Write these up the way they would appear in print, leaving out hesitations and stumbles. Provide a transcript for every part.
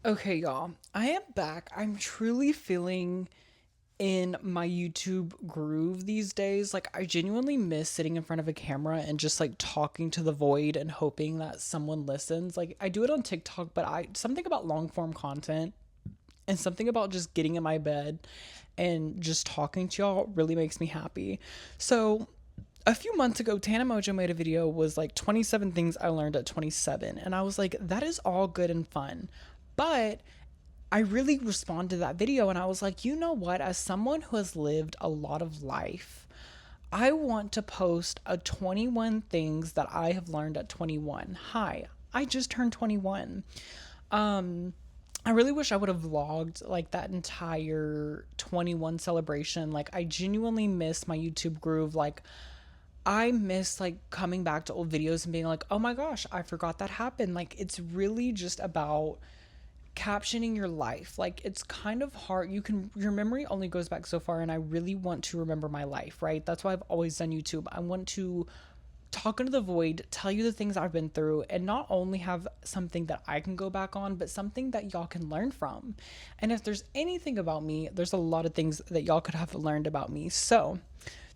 Okay, y'all, I am back. I'm truly feeling in my YouTube groove these days. Like, I genuinely miss sitting in front of a camera and just like talking to the void and hoping that someone listens. Like, I do it on TikTok, but something about long form content and something about just getting in my bed and just talking to y'all really makes me happy. So, a few months ago, Tana Mojo made a video was like 27 things I learned at 27. And I was like, that is all good and fun. But I really responded to that video and I was like, you know what? As someone who has lived a lot of life, I want to post a 21 things that I have learned at 21. Hi, I just turned 21. Um, I really wish I would have vlogged like that entire 21 celebration. Like, I genuinely miss my YouTube groove. Like, I miss like coming back to old videos and being like, oh my gosh, I forgot that happened. Like, it's really just about captioning your life. Like, it's kind of hard. Your memory only goes back so far, and I really want to remember my life, right? That's why I've always done YouTube. I want to talk into the void, tell you the things I've been through, and not only have something that I can go back on, but something that y'all can learn from. And if there's anything about me, there's a lot of things that y'all could have learned about me. So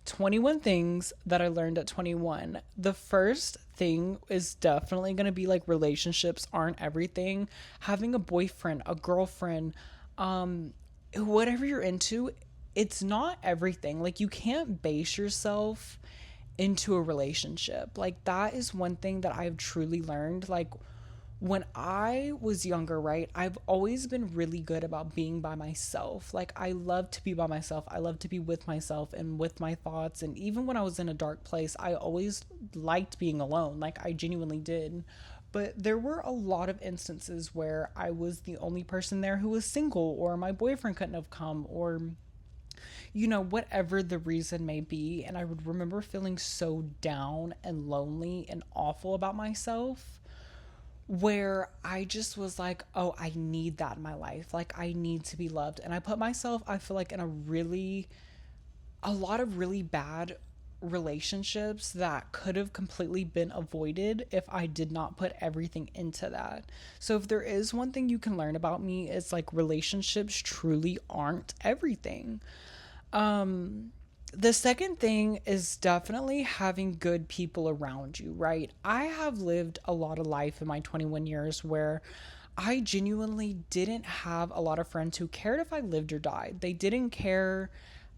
21 things that I learned at 21. The first thing is definitely going to be like relationships aren't everything. Having a boyfriend, a girlfriend, whatever you're into, it's not everything. Like, you can't base yourself into a relationship. Like, that is one thing that I've truly learned. Like, when I was younger, right, I've always been really good about being by myself. Like, I love to be by myself. I love to be with myself and with my thoughts. And even when I was in a dark place, I always liked being alone. Like, I genuinely did. But there were a lot of instances where I was the only person there who was single, or my boyfriend couldn't have come, or whatever the reason may be. And I would remember feeling so down and lonely and awful about myself, where I just was like, oh, I need that in my life. Like, I need to be loved. And I put myself, I feel like, in a lot of really bad relationships that could have completely been avoided if I did not put everything into that. So if there is one thing you can learn about me, it's like relationships truly aren't everything. The second thing is definitely having good people around you, right? I have lived a lot of life in my 21 years where I genuinely didn't have a lot of friends who cared if I lived or died. They didn't care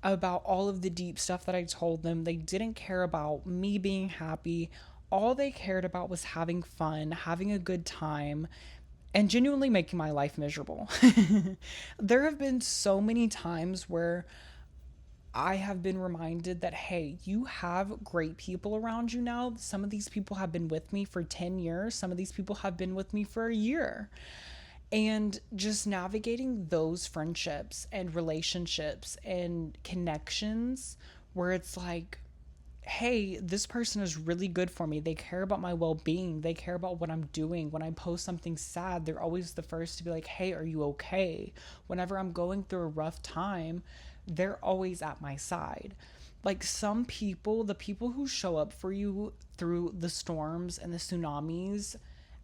about all of the deep stuff that I told them. They didn't care about me being happy. All they cared about was having fun, having a good time, and genuinely making my life miserable. There have been so many times where I have been reminded that, hey, you have great people around you now. Some of these people have been with me for 10 years, some of these people have been with me for a year. And just navigating those friendships and relationships and connections where it's like, hey, this person is really good for me. They care about my well being. They care about what I'm doing. When I post something sad, they're always the first to be like, hey, are you okay? Whenever I'm going through a rough time, they're always at my side. Like, some people, the people who show up for you through the storms and the tsunamis,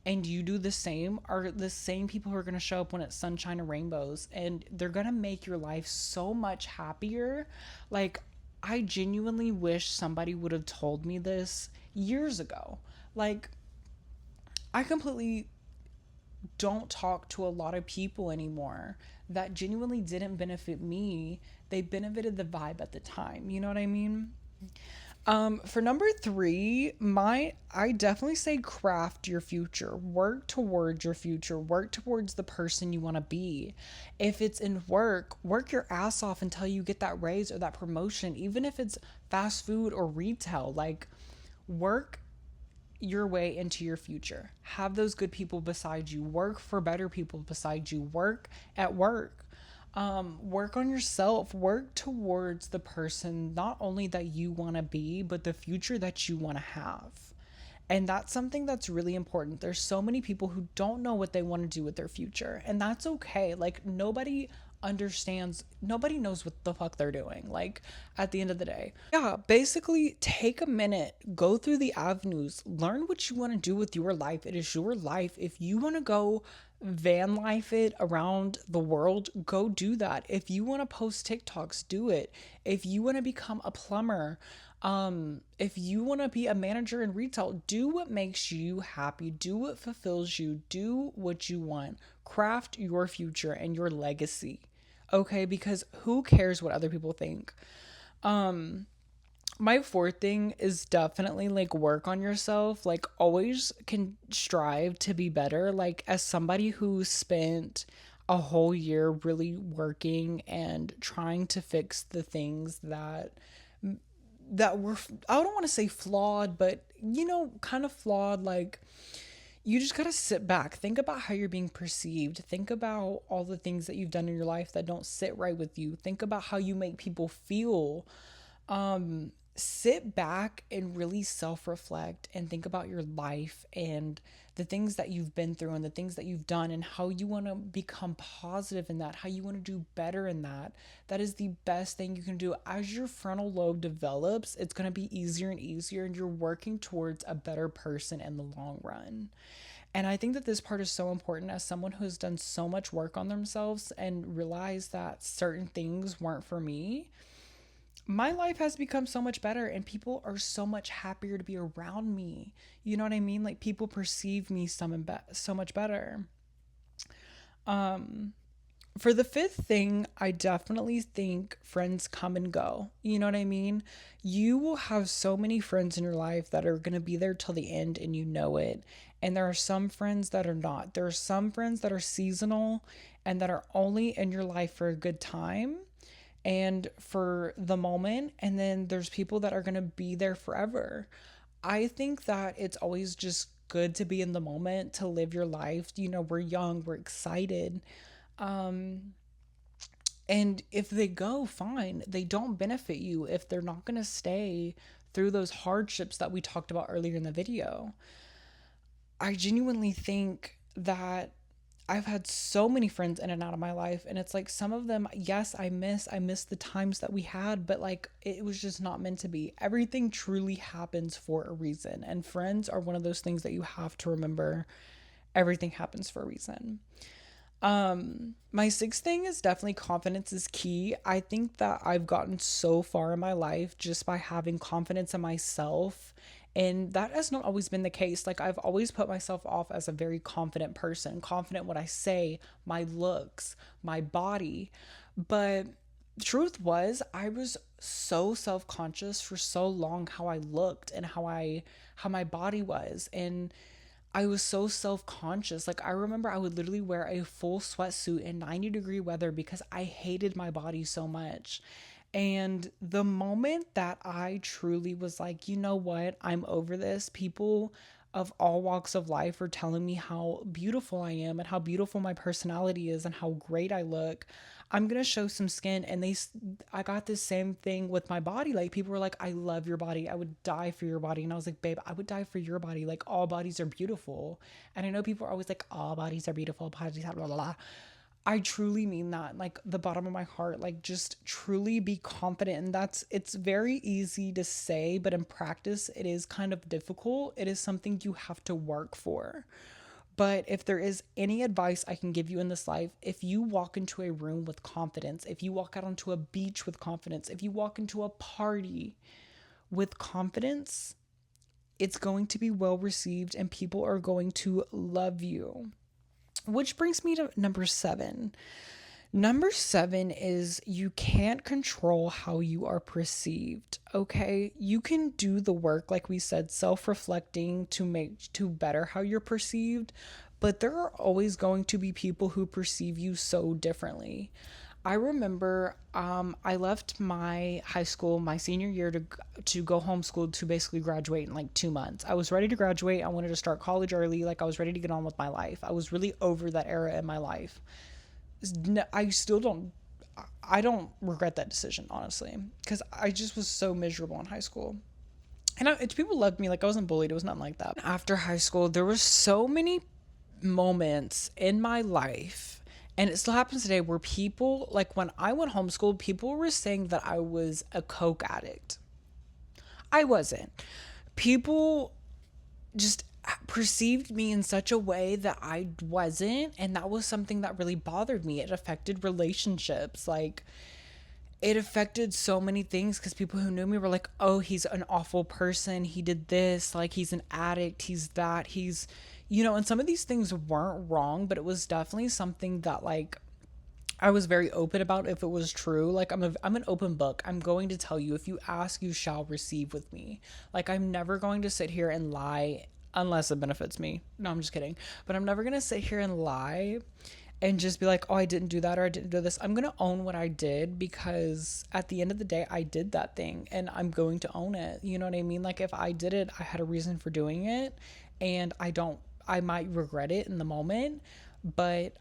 and you do the same, are the same people who are going to show up when it's sunshine and rainbows, and they're going to make your life so much happier. Like, I genuinely wish somebody would have told me this years ago. Like, I completely don't talk to a lot of people anymore that genuinely didn't benefit me. They benefited the vibe at the time. You know what I mean? For number three, I definitely say craft your future. Work towards your future. Work towards the person you want to be. If it's in work, work your ass off until you get that raise or that promotion, even if it's fast food or retail. Like, work your way into your future. Have those good people beside you. Work for better people beside you. Work at work. Work on yourself. Work towards the person not only that you want to be, but the future that you want to have. And that's something that's really important. There's so many people who don't know what they want to do with their future, and that's okay. Like, nobody knows what the fuck they're doing, like, at the end of the day. Yeah, basically take a minute, go through the avenues, learn what you want to do with your life. It is your life. If you want to go van life it around the world, go do that. If you want to post TikToks, do it. If you want to become a plumber, if you want to be a manager in retail, do what makes you happy, do what fulfills you, do what you want. Craft your future and your legacy. Okay, because who cares what other people think? My fourth thing is definitely like work on yourself. Like, always can strive to be better. Like, as somebody who spent a whole year really working and trying to fix the things that were, I don't want to say flawed, but kind of flawed. Like, you just got to sit back, think about how you're being perceived, think about all the things that you've done in your life that don't sit right with you, think about how you make people feel. Sit back and really self reflect and think about your life and the things that you've been through and the things that you've done and how you want to become positive in that, how you want to do better in that. That is the best thing you can do. As your frontal lobe develops, it's going to be easier and easier, and you're working towards a better person in the long run. And I think that this part is so important as someone who has done so much work on themselves and realized that certain things weren't for me. My life has become so much better, and people are so much happier to be around me. You know what I mean? Like, people perceive me so much better. For the fifth thing, I definitely think friends come and go. You know what I mean? You will have so many friends in your life that are going to be there till the end, and you know it. And there are some friends that are not. There are some friends that are seasonal and that are only in your life for a good time and for the moment. And then there's people that are going to be there forever. I think that it's always just good to be in the moment, to live your life. We're young, we're excited. And if they go, fine. They don't benefit you if they're not going to stay through those hardships that we talked about earlier in the video. I genuinely think that I've had so many friends in and out of my life, and it's like some of them, yes, I miss the times that we had, but like it was just not meant to be. Everything truly happens for a reason, and friends are one of those things that you have to remember. Everything happens for a reason. My sixth thing is definitely confidence is key. I think that I've gotten so far in my life just by having confidence in myself. And that has not always been the case. Like, I've always put myself off as a very confident person, confident in what I say, my looks, my body. But the truth was, I was so self-conscious for so long how I looked and how my body was. And I was so self conscious. Like, I remember I would literally wear a full sweatsuit in 90-degree weather because I hated my body so much. And the moment that I truly was like, you know what, I'm over this, people of all walks of life are telling me how beautiful I am and how beautiful my personality is and how great I look. I'm going to show some skin. And I got this same thing with my body. Like, people were like, I love your body. I would die for your body. And I was like, babe, I would die for your body. Like, all bodies are beautiful. And I know people are always like, all bodies are beautiful. Bodies, blah, blah, blah. I truly mean that, like, the bottom of my heart. Like, just truly be confident. And it's very easy to say, but in practice, it is kind of difficult. It is something you have to work for. But if there is any advice I can give you in this life, if you walk into a room with confidence, if you walk out onto a beach with confidence, if you walk into a party with confidence, it's going to be well received and people are going to love you. Which brings me to number 7. Number 7 is you can't control how you are perceived. Okay. You can do the work, like we said, self reflecting to better how you're perceived, but there are always going to be people who perceive you so differently. I remember I left my high school my senior year to go homeschool to basically graduate in like 2 months. I was ready to graduate. I wanted to start college early. Like, I was ready to get on with my life. I was really over that era in my life. I still don't. I don't regret that decision, honestly, because I just was so miserable in high school. And people loved me. Like, I wasn't bullied. It was nothing like that. After high school, there were so many moments in my life, and it still happens today, where people, like, when I went homeschool, people were saying that I was a coke addict. I wasn't. People just perceived me in such a way that I wasn't. And that was something that really bothered me. It affected relationships. Like, it affected so many things because people who knew me were like, oh, he's an awful person. He did this. Like, he's an addict. He's that. And some of these things weren't wrong, but it was definitely something that, like, I was very open about if it was true. Like, I'm an open book. I'm going to tell you, if you ask, you shall receive with me. Like, I'm never going to sit here and lie unless it benefits me. No, I'm just kidding. But I'm never going to sit here and lie and just be like, oh, I didn't do that or I didn't do this. I'm going to own what I did, because at the end of the day, I did that thing and I'm going to own it. You know what I mean? Like, if I did it, I had a reason for doing it, and I might regret it in the moment, but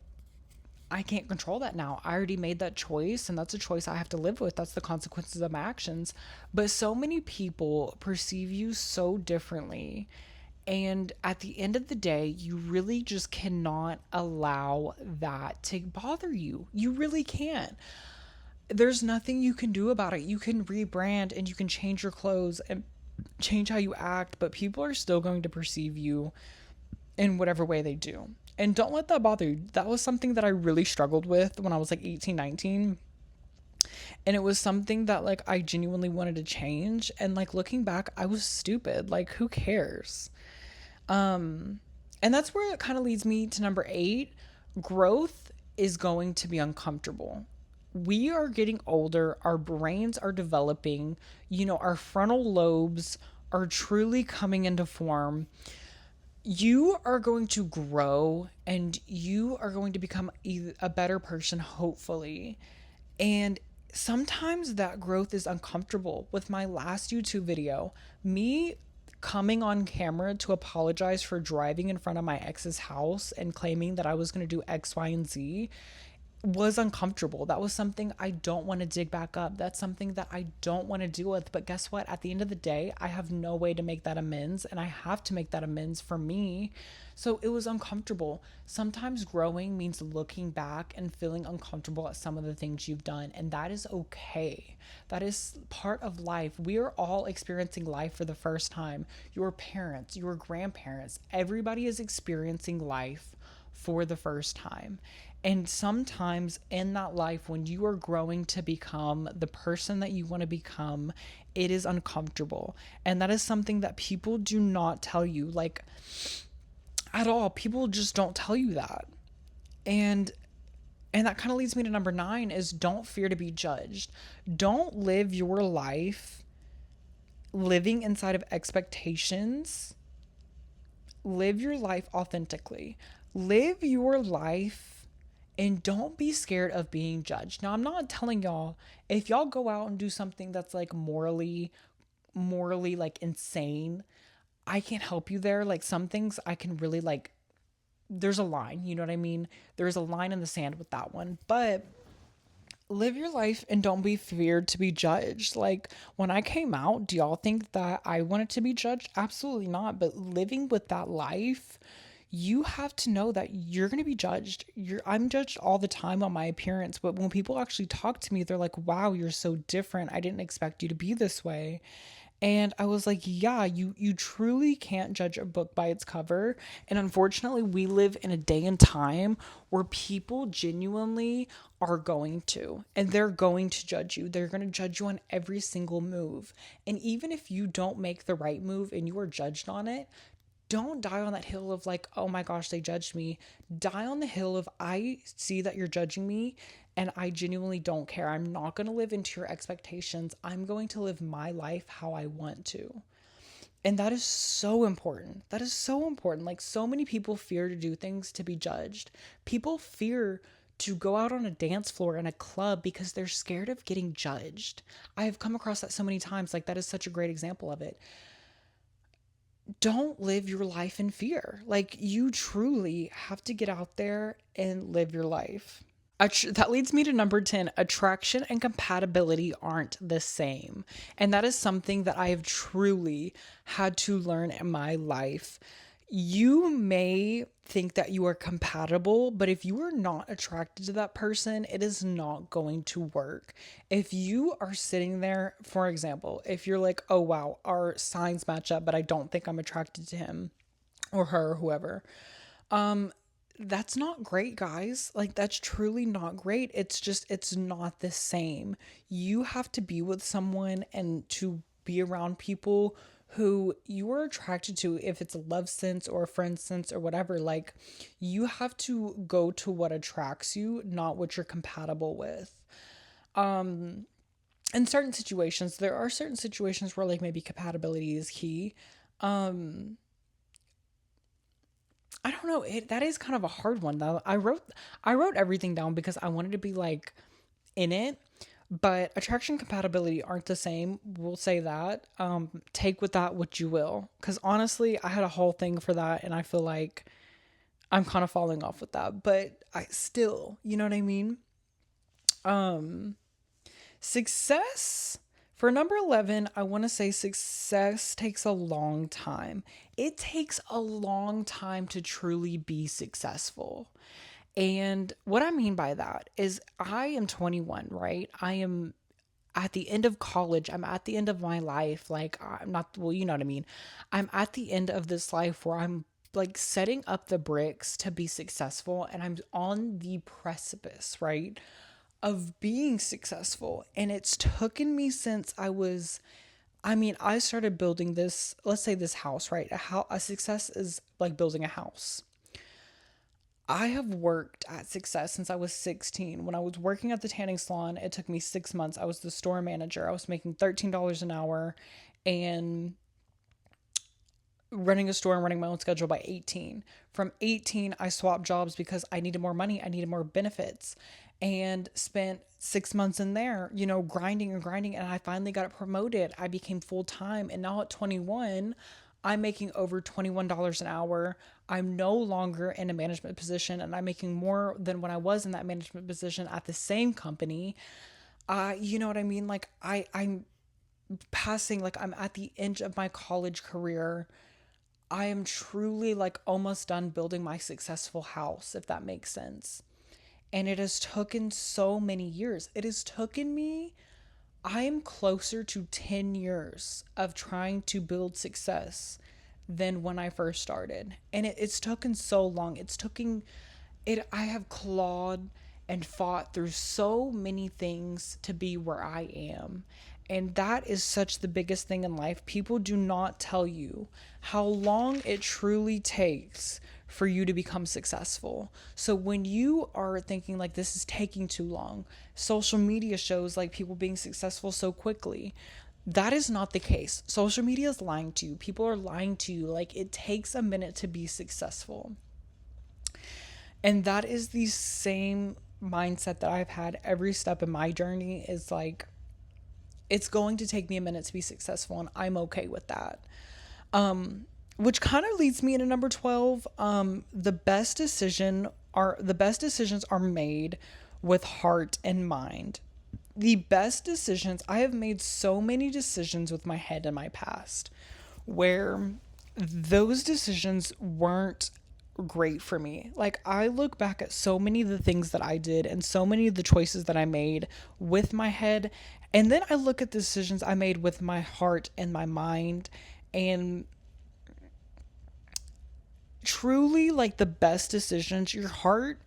I can't control that now. I already made that choice, and that's a choice I have to live with. That's the consequences of my actions. But so many people perceive you so differently. And at the end of the day, you really just cannot allow that to bother you. You really can't. There's nothing you can do about it. You can rebrand and you can change your clothes and change how you act, but people are still going to perceive you in whatever way they do. And don't let that bother you. That was something that I really struggled with when I was like 18, 19. And it was something that, like, I genuinely wanted to change. And, like, looking back, I was stupid. Like, who cares? And that's where it kind of leads me to number 8. Growth is going to be uncomfortable. We are getting older, our brains are developing, our frontal lobes are truly coming into form. You are going to grow and you are going to become a better person, hopefully. And sometimes that growth is uncomfortable. With my last YouTube video, me coming on camera to apologize for driving in front of my ex's house and claiming that I was going to do X, Y, and Z was uncomfortable. That was something I don't want to dig back up. That's something that I don't want to deal with. But guess what? At the end of the day, I have no way to make that amends, and I have to make that amends for me. So it was uncomfortable. Sometimes growing means looking back and feeling uncomfortable at some of the things you've done, and that is okay. That is part of life. We are all experiencing life for the first time. Your parents, your grandparents, everybody is experiencing life for the first time. And sometimes in that life, when you are growing to become the person that you want to become, it is uncomfortable. And that is something that people do not tell you, like, at all. People just don't tell you that. And that kind of leads me to number 9 is don't fear to be judged. Don't live your life living inside of expectations. Live your life authentically. Live your life and don't be scared of being judged. Now, I'm not telling y'all, if y'all go out and do something that's like morally like insane, I can't help you there. Like, some things I can really, like, there's a line, you know what I mean? There's a line in the sand with that one. But live your life and don't be feared to be judged. Like, when I came out, do y'all think that I wanted to be judged? Absolutely not. But living with that life, you have to know that you're going to be judged. I'm judged all the time on my appearance, but when people actually talk to me, they're like, "Wow, you're so different. I didn't expect you to be this way." And I was like, yeah, you truly can't judge a book by its cover. And unfortunately, we live in a day and time where people genuinely are going to, and they're going to judge you. They're going to judge you on every single move. And even if you don't make the right move and you are judged on it, don't die on that hill of like, oh my gosh, they judged me. Die on the hill of, I see that you're judging me and I genuinely don't care. I'm not going to live into your expectations. I'm going to live my life how I want to. And that is so important. That is so important. Like, so many people fear to do things to be judged. People fear to go out on a dance floor in a club because they're scared of getting judged. I have come across that so many times. Like, that is such a great example of it. Don't live your life in fear. Like, you truly have to get out there and live your life. That leads me to number 10. Attraction and compatibility aren't the same. And that is something that I have truly had to learn in my life. You may think that you are compatible, but if you are not attracted to that person, it is not going to work. If you are sitting there, for example, if you're like, oh wow, our signs match up, but I don't think I'm attracted to him, or her, or whoever. Um, that's not great, guys. Like, that's truly not great. It's just, it's not the same. You have to be with someone and to be around people who you are attracted to, if it's a love sense or a friend sense or whatever. Like, you have to go to what attracts you, not what you're compatible with. In certain situations, there are certain situations where, like, maybe compatibility is key. I don't know. That is kind of a hard one though. I wrote everything down because I wanted to be like in it, but attraction compatibility aren't the same. We'll say that. Take with that what you will. Because honestly, I had a whole thing for that, and I feel like I'm kind of falling off with that. But I still, you know what I mean. Success for number 11, I want to say success takes a long time. It takes a long time to truly be successful. And what I mean by that is I am 21, right? I am at the end of college. I'm at the end of my life. Like, I'm not, well, you know what I mean? I'm at the end of this life where I'm like setting up the bricks to be successful, and I'm on the precipice, right? Of being successful. And it's taken me since I started building this, let's say this house, right? A success is like building a house. I have worked at success since I was 16. When I was working at the tanning salon, it took me 6 months. I was the store manager. I was making $13 an hour and running a store and running my own schedule by 18. From 18, I swapped jobs because I needed more money, I needed more benefits, and spent 6 months in there, grinding and grinding. And I finally got it promoted. I became full time. And now at 21, I'm making over $21 an hour. I'm no longer in a management position, and I'm making more than when I was in that management position at the same company. You know what I mean? Like, I'm passing, like, I'm at the end of my college career. I am truly like almost done building my successful house, if that makes sense. And it has taken so many years. It has taken me, I am closer to 10 years of trying to build success than when I first started. And it's taken so long. I have clawed and fought through so many things to be where I am. And that is such the biggest thing in life. People do not tell you how long it truly takes for you to become successful. So when you are thinking like this is taking too long, social media shows like people being successful so quickly. That is not the case. Social media is lying to you. People are lying to you. Like, it takes a minute to be successful. And that is the same mindset that I've had every step in my journey, is like, it's going to take me a minute to be successful, and I'm okay with that. Which kind of leads me into number 12. The best decisions are made with heart and mind. The best decisions, I have made so many decisions with my head in my past where those decisions weren't great for me. Like, I look back at so many of the things that I did and so many of the choices that I made with my head, and then I look at the decisions I made with my heart and my mind, and truly, like, the best decisions, your heart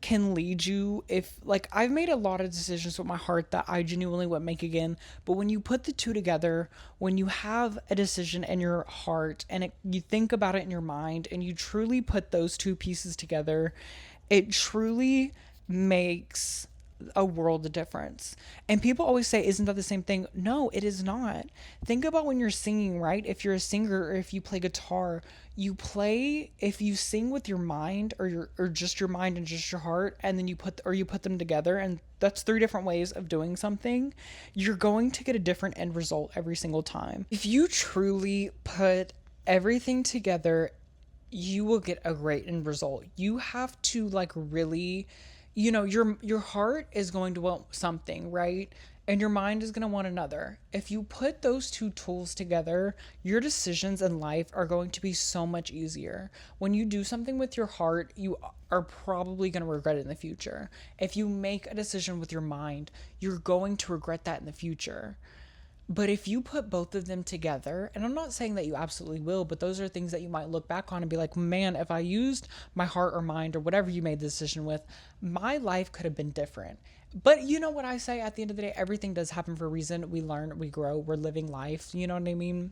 can lead you. If, like, I've made a lot of decisions with my heart that I genuinely would make again, but when you put the two together, when you have a decision in your heart and you think about it in your mind and you truly put those two pieces together, it truly makes a world of difference. And people always say, isn't that the same thing? No, it is not. Think about when you're singing, right? If you're a singer or if you play guitar, if you sing with your mind, or just your mind and just your heart, and then you put them together, and that's three different ways of doing something, you're going to get a different end result every single time. If you truly put everything together, you will get a great end result. You have to, like, really, your heart is going to want something, right? And your mind is going to want another. If you put those two tools together, your decisions in life are going to be so much easier. When you do something with your heart, you are probably going to regret it in the future. If you make a decision with your mind, you're going to regret that in the future. But if you put both of them together, and I'm not saying that you absolutely will, but those are things that you might look back on and be like, man, if I used my heart or mind or whatever you made the decision with, my life could have been different. But you know what I say, at the end of the day, everything does happen for a reason. We learn, we grow, we're living life. You know what I mean?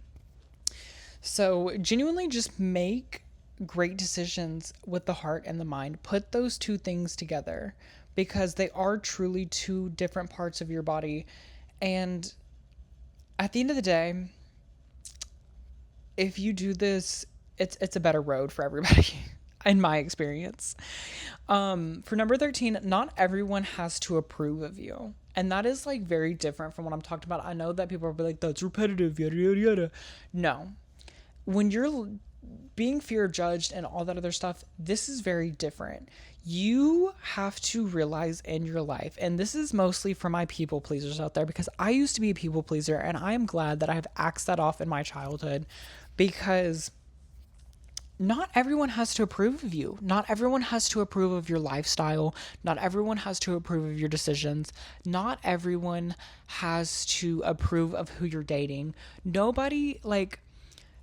So genuinely just make great decisions with the heart and the mind. Put those two things together because they are truly two different parts of your body. And at the end of the day, if you do this, it's a better road for everybody, in my experience. For number 13, not everyone has to approve of you. And that is like very different from what I'm talking about. I know that people will be like, that's repetitive, yada, yada, yada. No. When you're being fear judged and all that other stuff, this is very different. You have to realize in your life, and this is mostly for my people pleasers out there, because I used to be a people pleaser, and I am glad that I have axed that off in my childhood, because not everyone has to approve of you. Not everyone has to approve of your lifestyle. Not everyone has to approve of your decisions. Not everyone has to approve of who you're dating. Nobody, like,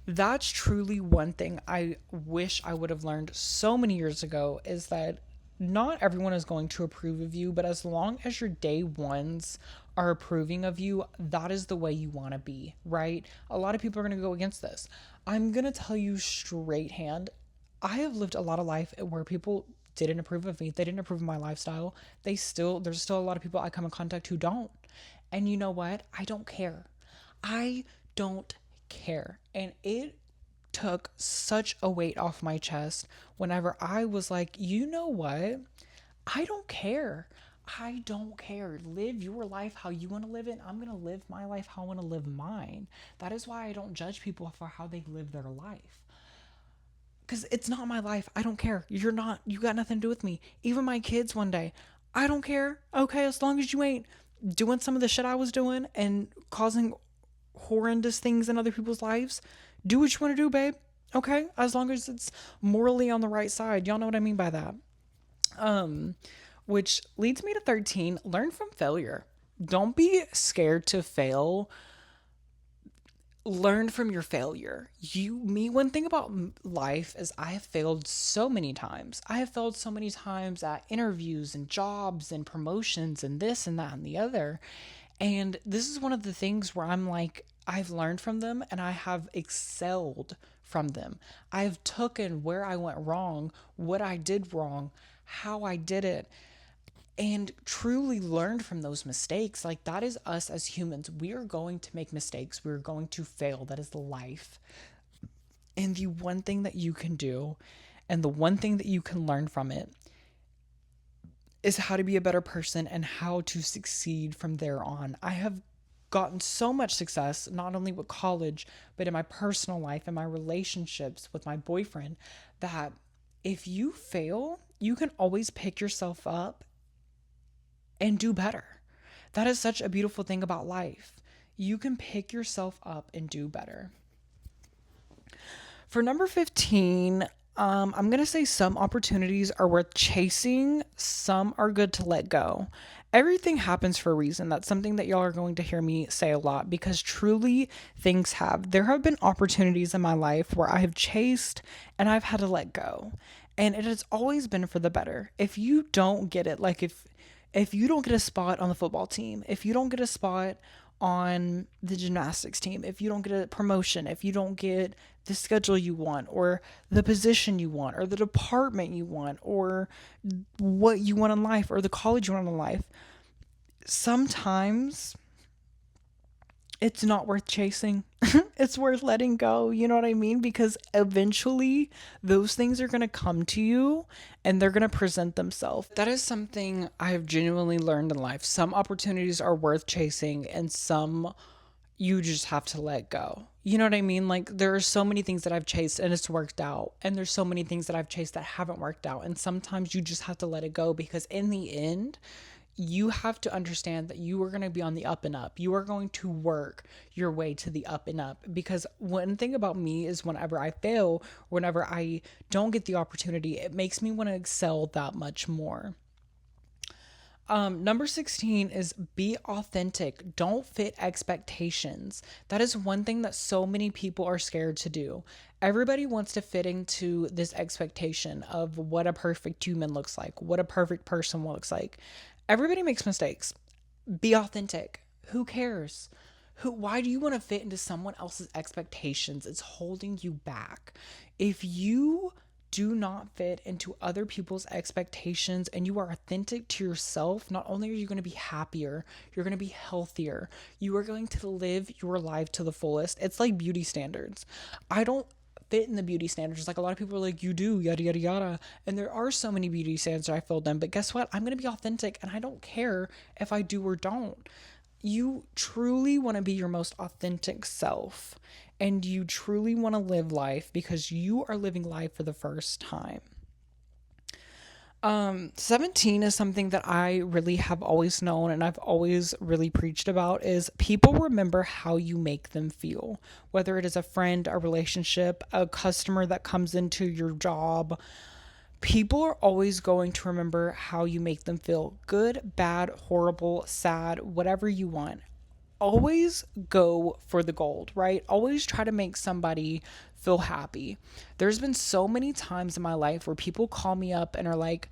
that's truly one thing I wish I would have learned so many years ago, is that not everyone is going to approve of you, but as long as your day ones are approving of you, that is the way you want to be, right? A lot of people are going to go against this. I'm going to tell you straight hand, I have lived a lot of life where people didn't approve of me. They didn't approve of my lifestyle. There's still a lot of people I come in contact who don't. And you know what? I don't care. I don't care. And it took such a weight off my chest whenever I was like, you know what? I don't care. I don't care. Live your life how you want to live it. I'm going to live my life how I want to live mine. That is why I don't judge people for how they live their life. Because it's not my life. I don't care. You got nothing to do with me. Even my kids one day, I don't care. Okay, as long as you ain't doing some of the shit I was doing and causing horrendous things in other people's lives, do what you want to do, babe. Okay, as long as it's morally on the right side. Y'all know what I mean by that. Um, which leads me to 13, learn from failure. Don't be scared to fail. Learn from your failure. One thing about life is I have failed so many times. I have failed so many times at interviews and jobs and promotions and this and that and the other. And this is one of the things where I'm like, I've learned from them and I have excelled from them. I've taken where I went wrong, what I did wrong, how I did it, and truly learned from those mistakes. Like, that is us as humans. We are going to make mistakes. We're going to fail. That is life. And the one thing that you can do, and the one thing that you can learn from it, is how to be a better person and how to succeed from there on. I have gotten so much success, not only with college, but in my personal life and my relationships with my boyfriend, that if you fail, you can always pick yourself up and do better. That is such a beautiful thing about life. You can pick yourself up and do better. For number 15, I'm going to say some opportunities are worth chasing, some are good to let go. Everything happens for a reason. That's something that y'all are going to hear me say a lot, because truly things have. There have been opportunities in my life where I have chased and I've had to let go. And it has always been for the better. If you don't get it, like if you don't get a spot on the football team, if you don't get a spot on the gymnastics team, if you don't get a promotion, if you don't get the schedule you want, or the position you want, or the department you want, or what you want in life, or the college you want in life, sometimes it's not worth chasing. It's worth letting go. You know what I mean? Because eventually those things are going to come to you and they're going to present themselves. That is something I have genuinely learned in life. Some opportunities are worth chasing and some you just have to let go. You know what I mean? Like, there are so many things that I've chased and it's worked out. And there's so many things that I've chased that haven't worked out. And sometimes you just have to let it go, because in the end, you have to understand that you are going to be on the up and up. You are going to work your way to the up and up. Because one thing about me is whenever I fail, whenever I don't get the opportunity, it makes me want to excel that much more. Number 16 is be authentic. Don't fit expectations. That is one thing that so many people are scared to do. Everybody wants to fit into this expectation of what a perfect human looks like, what a perfect person looks like. Everybody makes mistakes. Be authentic. Who cares? Why do you want to fit into someone else's expectations? It's holding you back. If you do not fit into other people's expectations and you are authentic to yourself, not only are you going to be happier, you're going to be healthier. You are going to live your life to the fullest. It's like beauty standards. I don't fit in the beauty standards. Like a lot of people are like, you do, yada, yada, yada. And there are so many beauty standards I filled in. But guess what? I'm going to be authentic and I don't care if I do or don't. You truly want to be your most authentic self and you truly want to live life because you are living life for the first time. 17 is something that I really have always known and I've always really preached about is people remember how you make them feel, whether it is a friend, a relationship, a customer that comes into your job. People are always going to remember how you make them feel good, bad, horrible, sad, whatever you want. Always go for the gold, right? Always try to make somebody feel happy. There's been so many times in my life where people call me up and are like,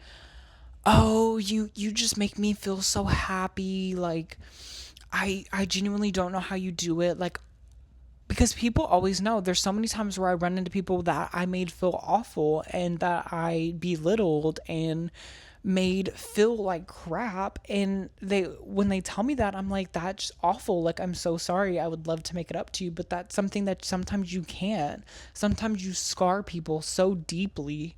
"Oh, you just make me feel so happy. Like I genuinely don't know how you do it." Like because people always know there's so many times where I run into people that I made feel awful and that I belittled and made feel like crap, and they when they tell me that I'm like, that's awful, like I'm so sorry, I would love to make it up to you, but that's something that sometimes you can't. Sometimes you scar people so deeply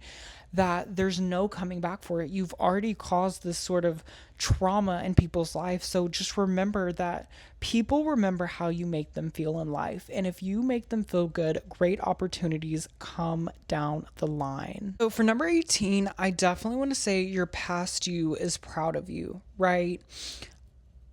that there's no coming back for it. You've already caused this sort of trauma in people's life. So just remember that people remember how you make them feel in life. And if you make them feel good, great opportunities come down the line. So for number 18, I definitely want to say your past you is proud of you, right?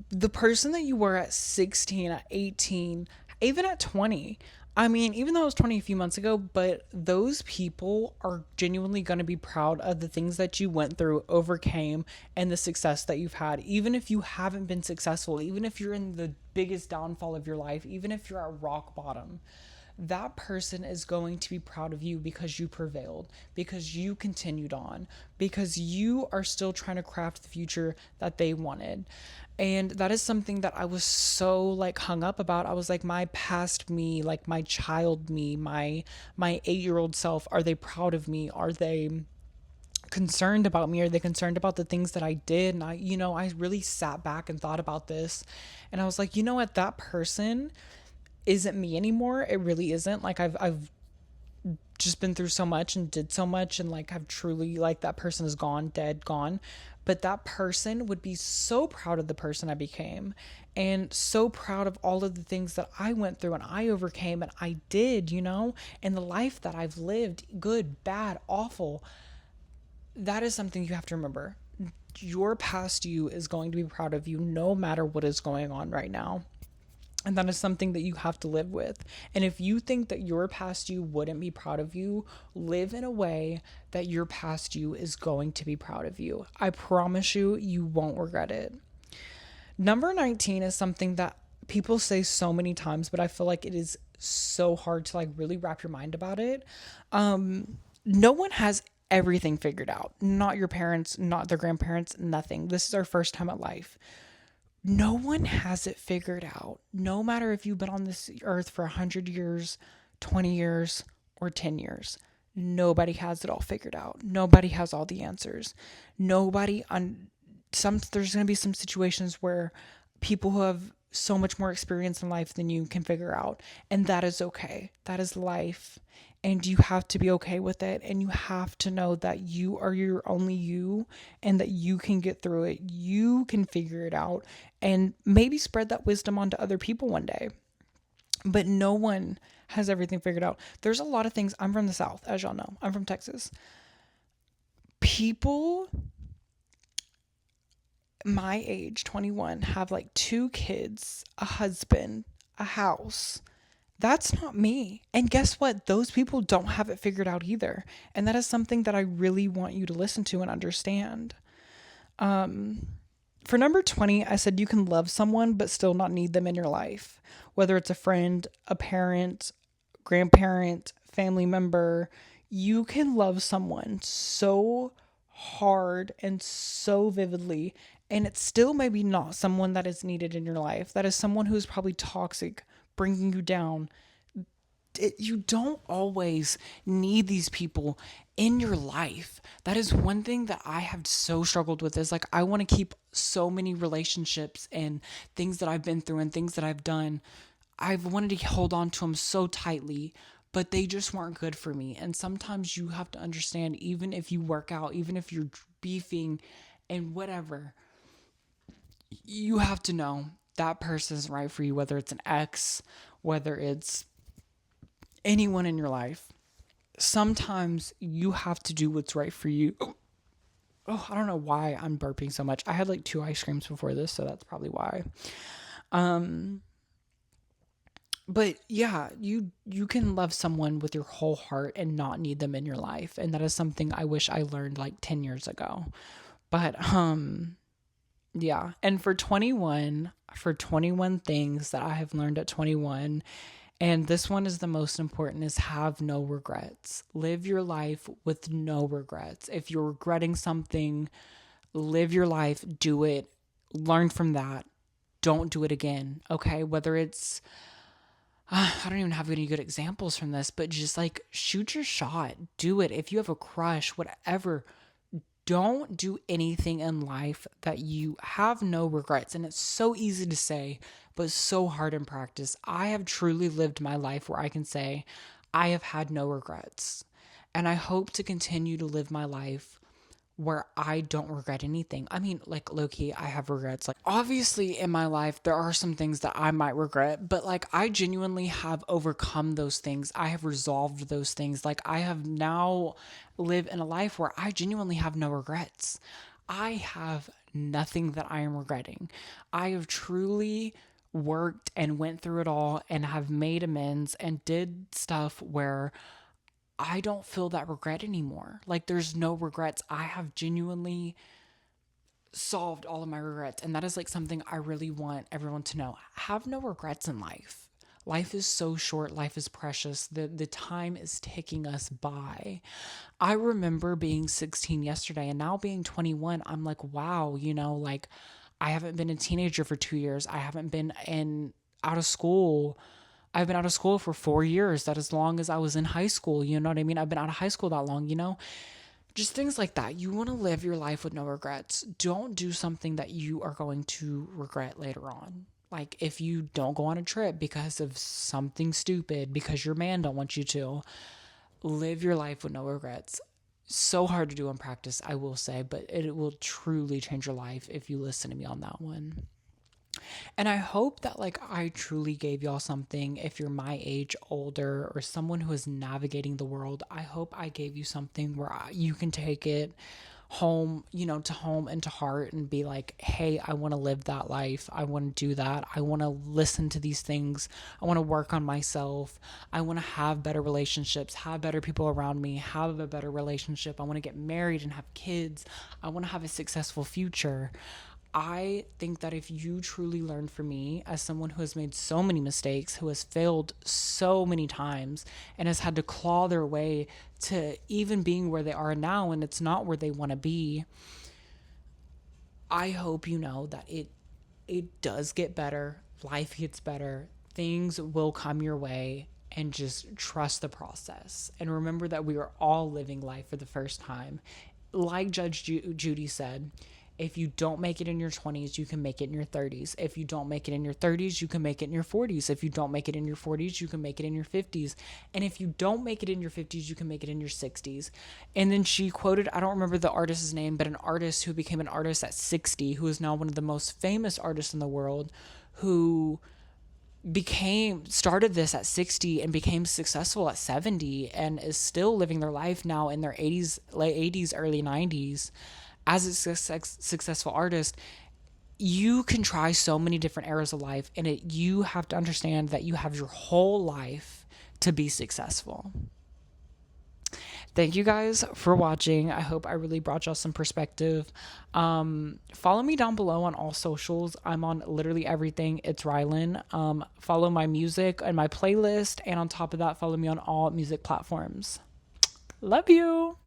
The person that you were at 16, at 18, even at 20. I mean, even though I was 20 a few months ago, but those people are genuinely going to be proud of the things that you went through, overcame, and the success that you've had. Even if you haven't been successful, even if you're in the biggest downfall of your life, even if you're at rock bottom, that person is going to be proud of you because you prevailed, because you continued on, because you are still trying to craft the future that they wanted. And that is something that I was so like hung up about. I was like, my past me, like my child me, my 8-year-old self, are they proud of me? Are they concerned about me? Are they concerned about the things that I did? And I really sat back and thought about this. And I was like, you know what, that person isn't me anymore. It really isn't. Like I've just been through so much and did so much, and like I've truly, like, that person is gone, dead, gone. But that person would be so proud of the person I became and so proud of all of the things that I went through and I overcame and I did, and the life that I've lived, good, bad, awful. That is something you have to remember. Your past you is going to be proud of you no matter what is going on right now. And that is something that you have to live with. And if you think that your past you wouldn't be proud of you, live in a way that your past you is going to be proud of you. I promise you, you won't regret it. Number 19 is something that people say so many times, but I feel like it is so hard to like really wrap your mind about it. No one has everything figured out. Not your parents, not their grandparents, nothing. This is our first time at life. No one has it figured out. No matter if you've been on this earth for 100 years, 20 years, or 10 years, nobody has it all figured out. Nobody has all the answers. Nobody on there's going to be some situations where people who have so much more experience in life than you can figure out, and that is okay. That is life. And you have to be okay with it, and you have to know that you are your only you and that you can get through it. You can figure it out and maybe spread that wisdom onto other people one day. But no one has everything figured out. There's a lot of things. I'm from the South, as y'all know. I'm from Texas. People my age, 21, have like 2 kids, a husband, a house. That's not me. And guess what? Those people don't have it figured out either. And that is something that I really want you to listen to and understand. For number 20, I said you can love someone but still not need them in your life. Whether it's a friend, a parent, grandparent, family member, you can love someone so hard and so vividly, and it's still maybe not someone that is needed in your life. That is someone who is probably toxic, bringing you down. You don't always need these people in your life. That is one thing that I have so struggled with, is like I want to keep so many relationships and things that I've been through and things that I've done. I've wanted to hold on to them so tightly, but they just weren't good for me. And sometimes you have to understand, even if you work out, even if you're beefing and whatever, you have to know that person isn't right for you, whether it's an ex, whether it's anyone in your life. Sometimes you have to do what's right for you. Oh, I don't know why I'm burping so much. I had like 2 ice creams before this, so that's probably why. Um, but yeah, you can love someone with your whole heart and not need them in your life, and that is something I wish I learned like 10 years ago. But yeah, and for 21 things that I have learned at 21, and this one is the most important, is have no regrets. Live your life with no regrets. If you're regretting something, live your life, do it, learn from that. Don't do it again, okay? Whether it's, I don't even have any good examples from this, but just like shoot your shot, do it. If you have a crush, whatever, don't do anything in life that you have no regrets. And it's so easy to say, but so hard in practice. I have truly lived my life where I can say I have had no regrets. And I hope to continue to live my life where I don't regret anything. I mean, like low key, I have regrets. Like, obviously, in my life, there are some things that I might regret, but like, I genuinely have overcome those things. I have resolved those things. Like, I have now lived in a life where I genuinely have no regrets. I have nothing that I am regretting. I have truly worked and went through it all and have made amends and did stuff where I don't feel that regret anymore. Like, there's no regrets. I have genuinely solved all of my regrets. And that is like something I really want everyone to know. Have no regrets in life. Life is so short. Life is precious. The time is ticking us by. I remember being 16 yesterday, and now being 21, I'm like, wow, like I haven't been a teenager for 2 years. I haven't been out of school. I've been out of school for 4 years. That as long as I was in high school. You know what I mean? I've been out of high school that long. Just things like that. You want to live your life with no regrets. Don't do something that you are going to regret later on. Like if you don't go on a trip because of something stupid, because your man don't want you to, live your life with no regrets. So hard to do in practice, I will say, but it will truly change your life if you listen to me on that one. And I hope that like I truly gave y'all something. If you're my age, older, or someone who is navigating the world, I hope I gave you something where you can take it home, to home and to heart, and be like, hey, I want to live that life. I want to do that. I want to listen to these things. I want to work on myself. I want to have better relationships, have better people around me, have a better relationship. I want to get married and have kids. I want to have a successful future. I think that if you truly learn from me, as someone who has made so many mistakes, who has failed so many times, and has had to claw their way to even being where they are now, and it's not where they want to be, I hope you know that it does get better. Life gets better. Things will come your way, and just trust the process. And remember that we are all living life for the first time. Like Judge Judy said, if you don't make it in your 20s, you can make it in your 30s. If you don't make it in your 30s, you can make it in your 40s. If you don't make it in your 40s, you can make it in your 50s. And if you don't make it in your 50s, you can make it in your 60s. And then she quoted, I don't remember the artist's name, but an artist who became an artist at 60, who is now one of the most famous artists in the world, who started this at 60 and became successful at 70, and is still living their life now in their 80s, late 80s, early 90s as a successful artist. You can try so many different eras of life, and you have to understand that you have your whole life to be successful. Thank you guys for watching. I hope I really brought y'all some perspective. Follow me down below on all socials. I'm on literally everything. It's Rylan. Follow my music and my playlist. And on top of that, follow me on all music platforms. Love you.